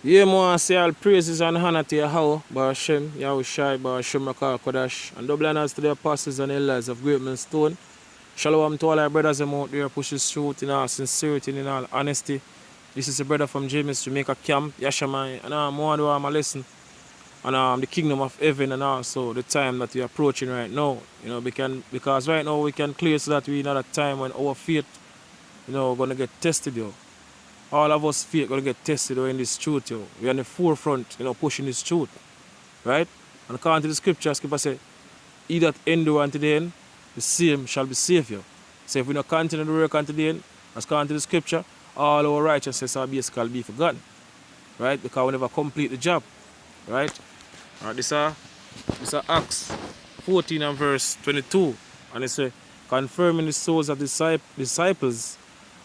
Yeah, man, say all praises and honor to Yahweh, Barashem, Yahushai, Barashem, Rakar, Kodash, and double honors to the apostles and elders of Great Millstone. Shalom to all our brothers and out there pushes truth in all sincerity and in all honesty. This is a brother from James Jamaica Camp, Yashamai, and I'm one of my lesson on the kingdom of heaven and also the time that we're approaching right now. You know, because right now we can clear so that we're in a time when our faith, gonna get tested, yo. All of us faith gonna get tested in this truth, yo. We're on the forefront, pushing this truth. Right? And according to the scripture say, he that endure unto the end, the same shall be saved, yo. So if we don't continue to work unto the end, as according to the scripture, all our righteousness are basically be forgotten. Right? Because we never complete the job. Right? Alright, this is Acts 14 and verse 22. And it says, confirming the souls of disciples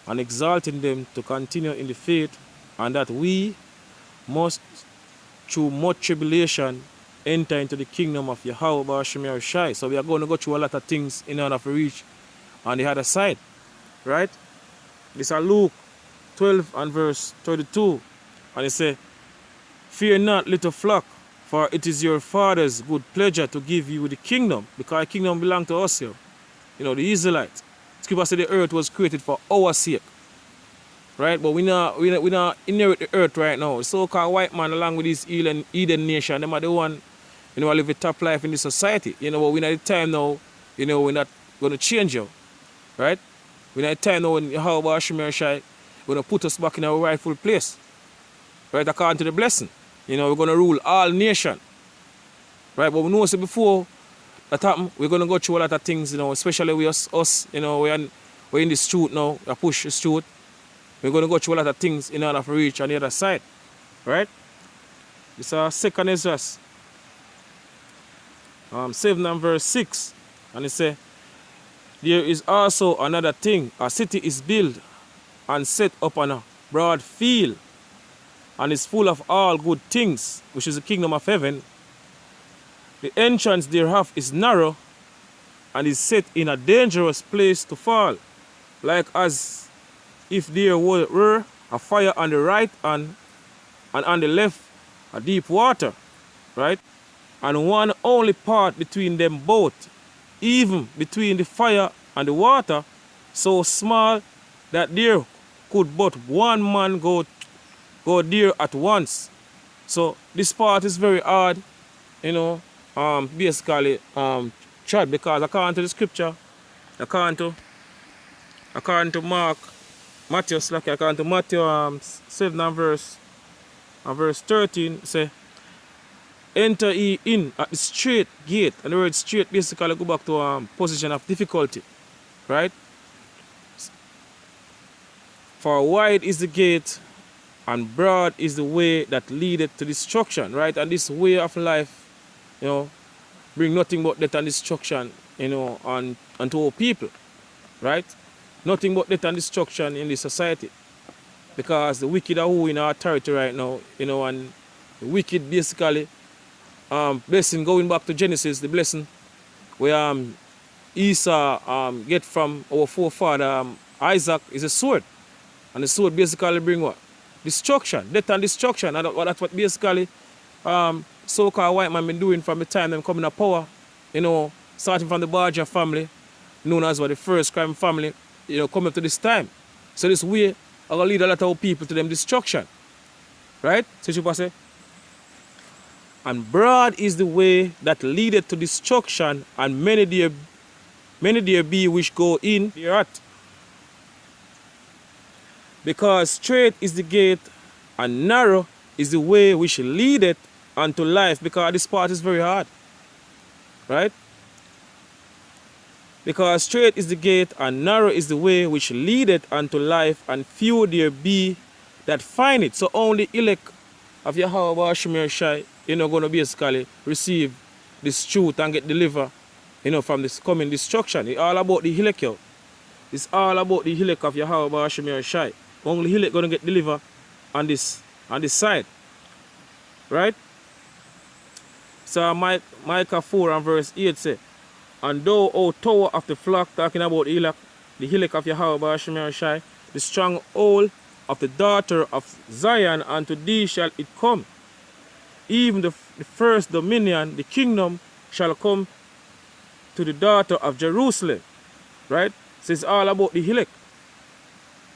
and exalting them to continue in the faith, and that we must, through much tribulation, enter into the kingdom of Yahweh Barashem Yahushai. So we are going to go through a lot of things in order to reach on the other side. Right? This is Luke 12 and verse 32. And it says, fear not, little flock, for it is your Father's good pleasure to give you the kingdom, because the kingdom belongs to us here. The Israelites. Scripture said the earth was created for our sake. Right? But we not inherit the earth right now. The so-called white man along with this Eden nation, them are the one, live a top life in this society. But we're not the time now, we're not going to change you. Right? We're not the time now when Yahweh Barashem Yahushai going to put us back in our rightful place. Right? According to the blessing. We're going to rule all nations. Right? But we know so before that happen, we're going to go through a lot of things, especially with us, we're in this truth now, we push this truth. We're going to go through a lot of things in order to reach on the other side. Right? This is our second Ezra 7 and verse 6. And it says, there is also another thing. A city is built and set up on a broad field, and is full of all good things, which is the kingdom of heaven. The entrance thereof is narrow, and is set in a dangerous place to fall, like as if there were a fire on the right hand, and on the left a deep water, right? And one only part between them both, even between the fire and the water, so small that there could but one man go there at once. So this part is very hard, basically tried, because according to the scripture, according to Matthew 7 and verse 13, say, enter ye in at the straight gate. And the word straight basically go back to position of difficulty. Right? For wide is the gate, and broad is the way that leadeth to destruction, right? And this way of life, bring nothing but death and destruction, unto our people, right? Nothing but death and destruction in this society. Because the wicked are who in our territory right now, and the wicked basically, blessing, going back to Genesis, the blessing where Esau get from our forefather Isaac is a sword. And the sword basically bring what? Destruction, death and destruction. And that's what basically so-called white man been doing from the time them coming to power, starting from the Barger family, known as what the first crime family, coming up to this time. So this way are going to lead a lot of people to them destruction. Right? So you say, and broad is the way that leadeth to destruction, and many there be which go in thereat. Because straight is the gate, and narrow is the way which leadeth unto life. Because this part is very hard. Right? Because straight is the gate, and narrow is the way which leadeth unto life, and few there be that find it. So only elect of Yahweh Barashem Yahushai, going to basically receive this truth and get delivered, from this coming destruction. It's all about the elect, yo. It's all about the elect of Yahweh Barashem Yahushai. Only elect going to get delivered on this side. Right? So Micah 4 and verse 8 say, and thou, O tower of the flock, talking about the elect of Yahweh Barashem Yahushai, the stronghold of the daughter of Zion, and to thee shall it come. Even the first dominion, the kingdom, shall come to the daughter of Jerusalem. Right? So it's all about the elect.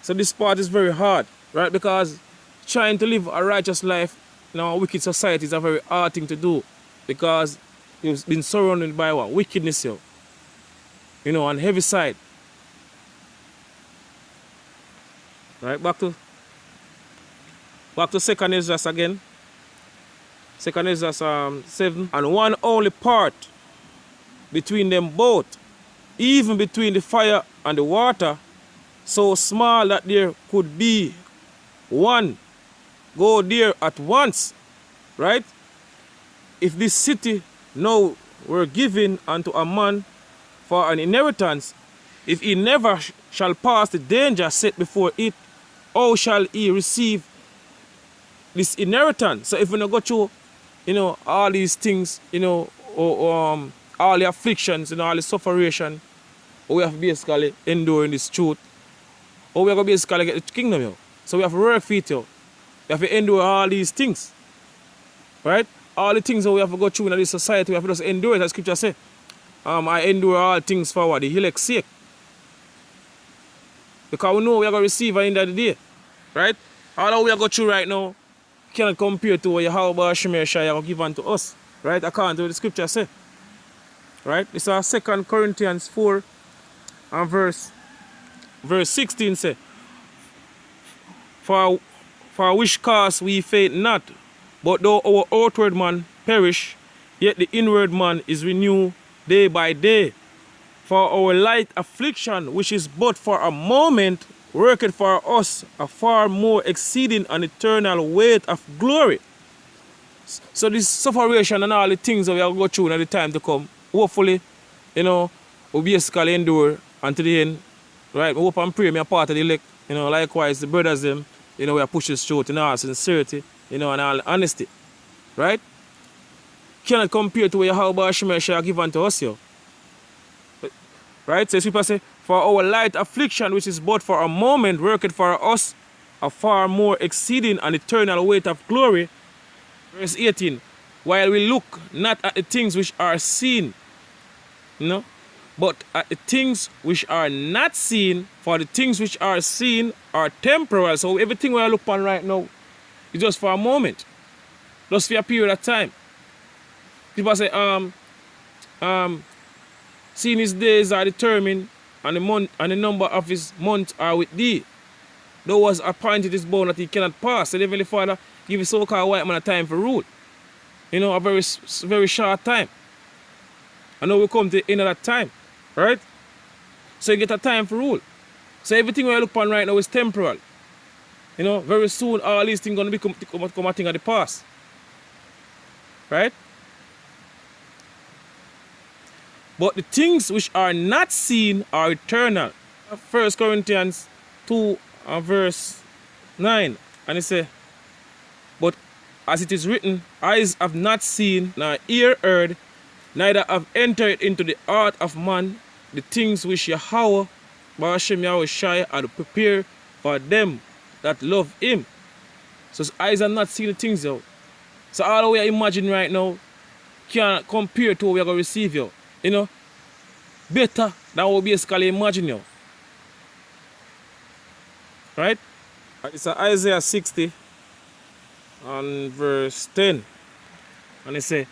So this part is very hard, right? Because trying to live a righteous life in our wicked society is a very hard thing to do. Because you've been surrounded by what? Wickedness, you know, on heavy side. Right, back to 2nd Ezra again. 2nd Ezra 7. And one only part between them both, even between the fire and the water, so small that there could be one go there at once. Right? If this city now were given unto a man for an inheritance, if he never shall pass the danger set before it, how shall he receive this inheritance? So if we not go through, you know, all these things, you know, or all the afflictions and all the suffering, we have to basically endure in this truth, or we are going to basically get the kingdom, yo. So we have to work for it, yo. We have to endure all these things, right? All the things that we have to go through in this society, we have to just endure it, as scripture says. I endure all things for what? The elect's sake. Because we know we are going to receive at the end of the day. Right? All that we are going through right now cannot compare to what Yahweh Shemir Shai give unto us. Right? According to what the scripture says. Right? This is 2 Corinthians 4 and verse 16 say, For which cause we faint not, but though our outward man perish, yet the inward man is renewed day by day. For our light affliction, which is but for a moment, worketh for us a far more exceeding and eternal weight of glory. So this suffering and all the things that we have to go through in the time to come, hopefully, you know, we'll basically endure until the end. Right? We hope and pray, me a part of the elect. You know, likewise, the brothers them, you know, we are pushing through in all sincerity, you know, and all honesty. Right? Cannot compare to what Yahweh Shemir shall give unto us, yo. Right? So people say, for our light affliction, which is but for a moment, worketh for us a far more exceeding and eternal weight of glory. Verse 18. While we look not at the things which are seen, you know, but at the things which are not seen, for the things which are seen are temporal. So everything we are looking upon right now is just for a moment. Just for a period of time. People say, seeing his days are determined, and the month and the number of his months are with thee. Thou was appointed his bone that he cannot pass. So the Heavenly Father give a so-called white man a time for rule. You know, a very short time. I know we come to the end of that time. Right? So you get a time for rule. So everything we look upon right now is temporal. You know, very soon all these things are going to become a thing of the past. Right? But the things which are not seen are eternal. 1 Corinthians 2 and verse 9. And it says, but as it is written, eyes have not seen, nor ear heard, neither have entered into the heart of man the things which Yahweh, Ba'ashem Yahweh Shai, had prepared for them that love him. So his eyes have not seen the things, yo. So all we are imagining right now can't compare to what we are going to receive, yo. You know, better than what we basically imagine, yo. Right? It's Isaiah 60 and verse 10. And it say,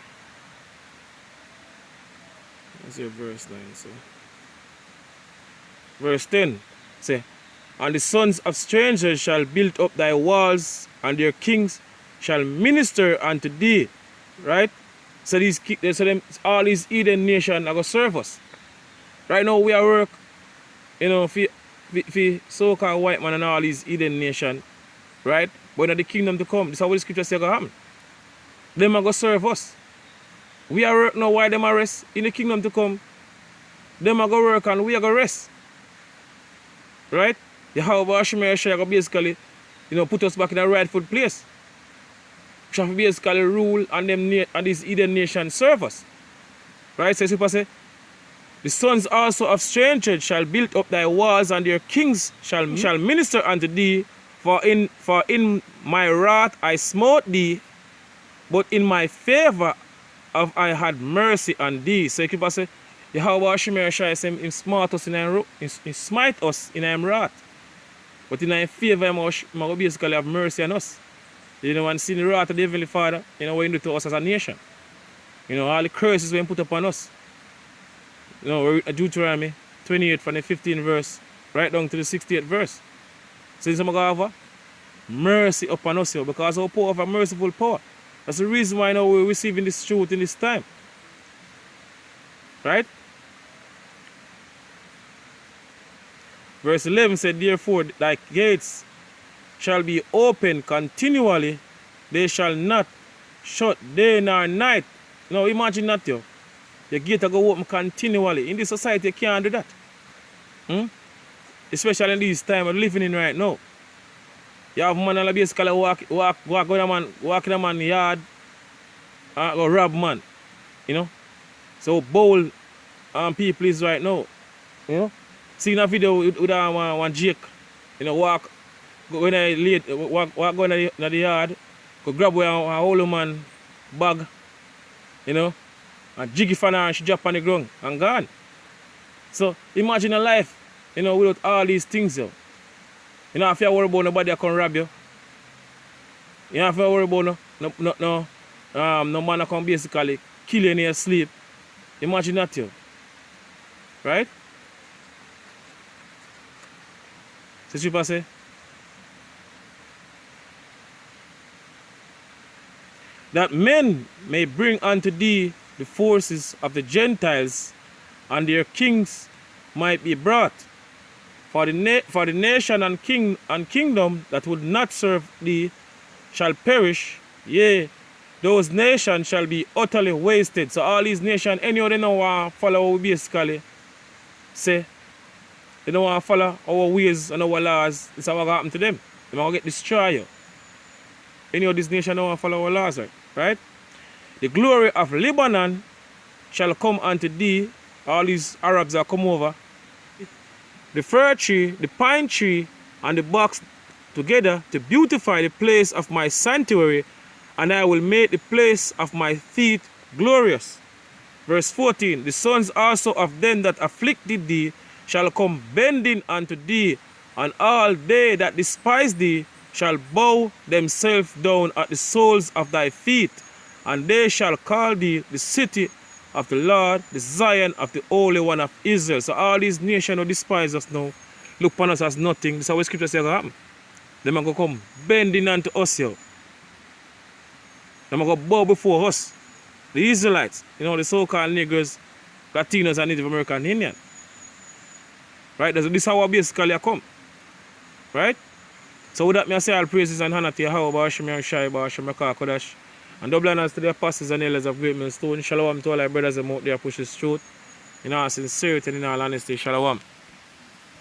what's your verse 9? So, verse 10 say, and the sons of strangers shall build up thy walls, and their kings shall minister unto thee. Right? So all these heathen nations are going to serve us. Right now we are work, you know, for so-called white man and all these heathen nations. Right? But in the kingdom to come, this is how the scripture says going to happen. Them are going to serve us. We are work now, why them are rest? In the kingdom to come, them are going to work and we are going to rest. Right? Yahweh Shemir Shai are basically, you know, put us back in a rightful place. We shall basically rule and them and these heathen nations serve us. Right? So people say, the sons also of strangers shall build up thy walls, and their kings shall minister unto thee. For in my wrath I smote thee, but in my favor have I had mercy on thee. So you keep say, Yahweh Shemir Shai say him smite us in him smite us in him wrath. But in his favor him will basically have mercy on us. You know, and see the wrath of the Heavenly Father, you know, what he do to us as a nation. You know, all the curses we put upon us. You know, Deuteronomy 28 from the 15th verse, right down to the 68th verse. So he's going to have mercy upon us here, because our power of a merciful power. That's the reason why now we're receiving this truth in this time. Right? Verse 11 said, therefore, thy gates shall be open continually, they shall not shut day nor night. Now imagine that, yo. Your gate will go open continually. In this society, you can't do that. Especially in this time we're living in right now. You have man that basically walk in a man's yard or rob man. You know? So bold people is right now. You know? Seeing a video with one Jake, you know, walk go in the yard, go grab a old man bag, you know, and jiggy for her and she drop on the ground and gone. So imagine a life, you know, without all these things, yo. You don't have to worry about nobody that can rob you. You don't have to worry about no man that can basically kill you in your sleep. Imagine that, yo. Right? C'est ce qui passe? That men may bring unto thee the forces of the Gentiles, and their kings might be brought. For the nation and kingdom that would not serve thee shall perish, yea, those nations shall be utterly wasted. So all these nations, any of them don't want to follow what we basically say. They don't want to follow our ways and our laws. This is what happen to them. They're going to get destroyed. Any of these nations don't want to follow our laws, right? The glory of Lebanon shall come unto thee. All these Arabs that come over. The fir tree, the pine tree, and the box together to beautify the place of my sanctuary, and I will make the place of my feet glorious. Verse 14, the sons also of them that afflicted thee shall come bending unto thee, and all they that despise thee shall bow themselves down at the soles of thy feet, and they shall call thee the city of the Lord, the Zion of the Holy One of Israel. So all these nations who despise us now, look upon us as nothing. This is what Scripture says going to happen. They are going to come bending unto us here. They are going to bow before us. The Israelites, you know, the so-called niggers, Latinos, and Native American Indian. Right? This is how basically I come. Right? So with that, I say all praises and honor to Yahweh, Ba'ashim Yahushai, Ba'ashim Kodash. And double honors to the apostles and elders of Great Millstone. Shalom to all our brothers and out there push this truth. In all sincerity and in all honesty, shalom.